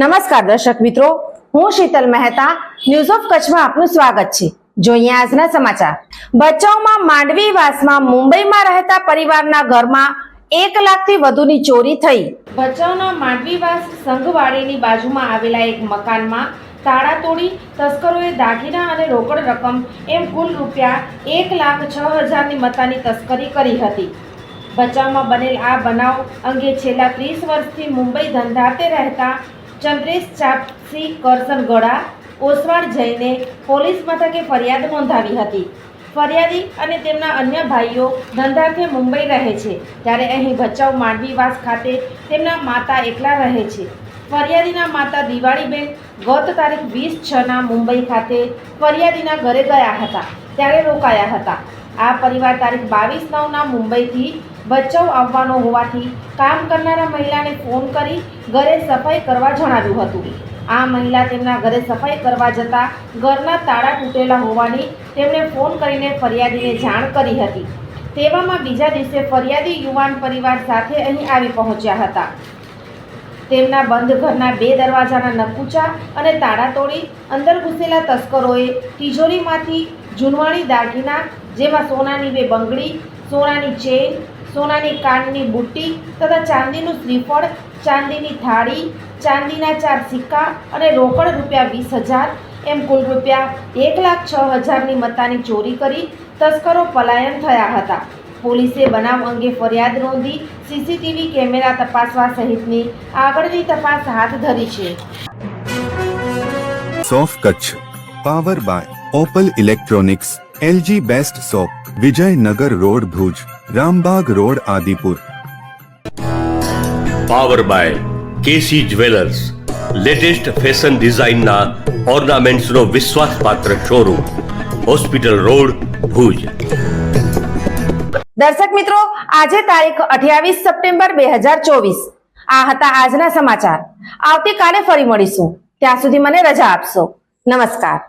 નમસ્કાર દર્શક મિત્રો, હું શીતલ મહેતા ન્યૂઝ ઓફ કચ્છમાં આપનું સ્વાગત છે। જોઈએ આજના સમાચાર। ભચાઉમાં માંડવીવાસમાં મુંબઈમાં રહેતા પરિવારના ઘરમાં 1 લાખથી વધુની ચોરી થઈ। ભચાઉના માંડવીવાસ સંઘવાડીની બાજુમાં આવેલા એક મકાનમાં તાળા તોડી તસ્કરોએ દાગીના અને રોકડ રકમ એમ કુલ રૂપિયા 1,06,000ની મત્તાની તસ્કરી કરી હતી। ભચાઉમાં બનેલ આ બનાવ અંગે છેલ્લા 30 વર્ષથી મુંબઈ ધંધાર્થે રહેતા ચંદ્રેશ ચાપસી કરસનગડા ઓસવાડ જઈને પોલીસ મથકે ફરિયાદ નોંધાવી હતી। ફરિયાદી અને તેમના અન્ય ભાઈઓ ધંધાર્થે મુંબઈ રહે છે, ત્યારે અહીં ભચાઉ માંડવીવાસ ખાતે તેમના માતા એકલા રહે છે। ફરિયાદીના માતા દિવાળીબેન ગત તારીખ 20/6ના મુંબઈ ખાતે ફરિયાદીના ઘરે ગયા હતા, ત્યારે રોકાયા હતા। આ પરિવાર તારીખ 22/9ના મુંબઈથી ભચાઉ આવવાનો હોવાથી કામ કરનારા મહિલાને ફોન કરી ઘરે સફાઈ કરવા જણાવ્યું હતું। આ મહિલા તેમના ઘરે સફાઈ કરવા જતા ઘરના તાળા તૂટેલા હોવાની તેમણે ફોન કરીને ફરિયાદીને જાણ કરી હતી। તેવામાં બીજા દિવસે ફરિયાદી યુવાન પરિવાર સાથે અહીં આવી પહોંચ્યા હતા। તેમના બંધ ઘરના 2 દરવાજાના નકુચા અને તાળા તોડી અંદર ઘૂસેલા તસ્કરોએ તિજોરીમાંથી જૂનવાણી દાગીના જેમાં સોનાની 2 બંગડી, સોનાની ચેન, સોનાની કાનની બુટ્ટી તથા ચાંદીનું શ્રીફળ, ચાંદીની થાળી, ચાંદીના 4 સિક્કા અને રોકડ રૂપિયા 20,000 એમ કુલ રૂપિયા 1,06,000ની મત્તાની ચોરી કરી તસ્કરો પલાયન થયા હતા। પોલીસે બનાવ અંગે ફરિયાદ નોંધી સીસીટીવી કેમેરા તપાસવા સહિતની આગળની તપાસ હાથ ધરી છે। સોફ Kutch power by Opal electronics, LG best shop, Vijaynagar road Bhuj, Rambagh road Adipur. Power by KC jewellers, latest fashion ડિઝાઇનના ઓર્નામેન્ટ્સનો વિશ્વાસપાત્ર શોરૂમ, હોસ્પિટલ રોડ ભુજ। દર્શક મિત્રો, આજે તારીખ 28 સપ્ટેમ્બર 2024 આ હતા આજના સમાચાર। આવતીકાલે ફરી મળીશું, ત્યાં સુધી મને રજા આપશો। નમસ્કાર।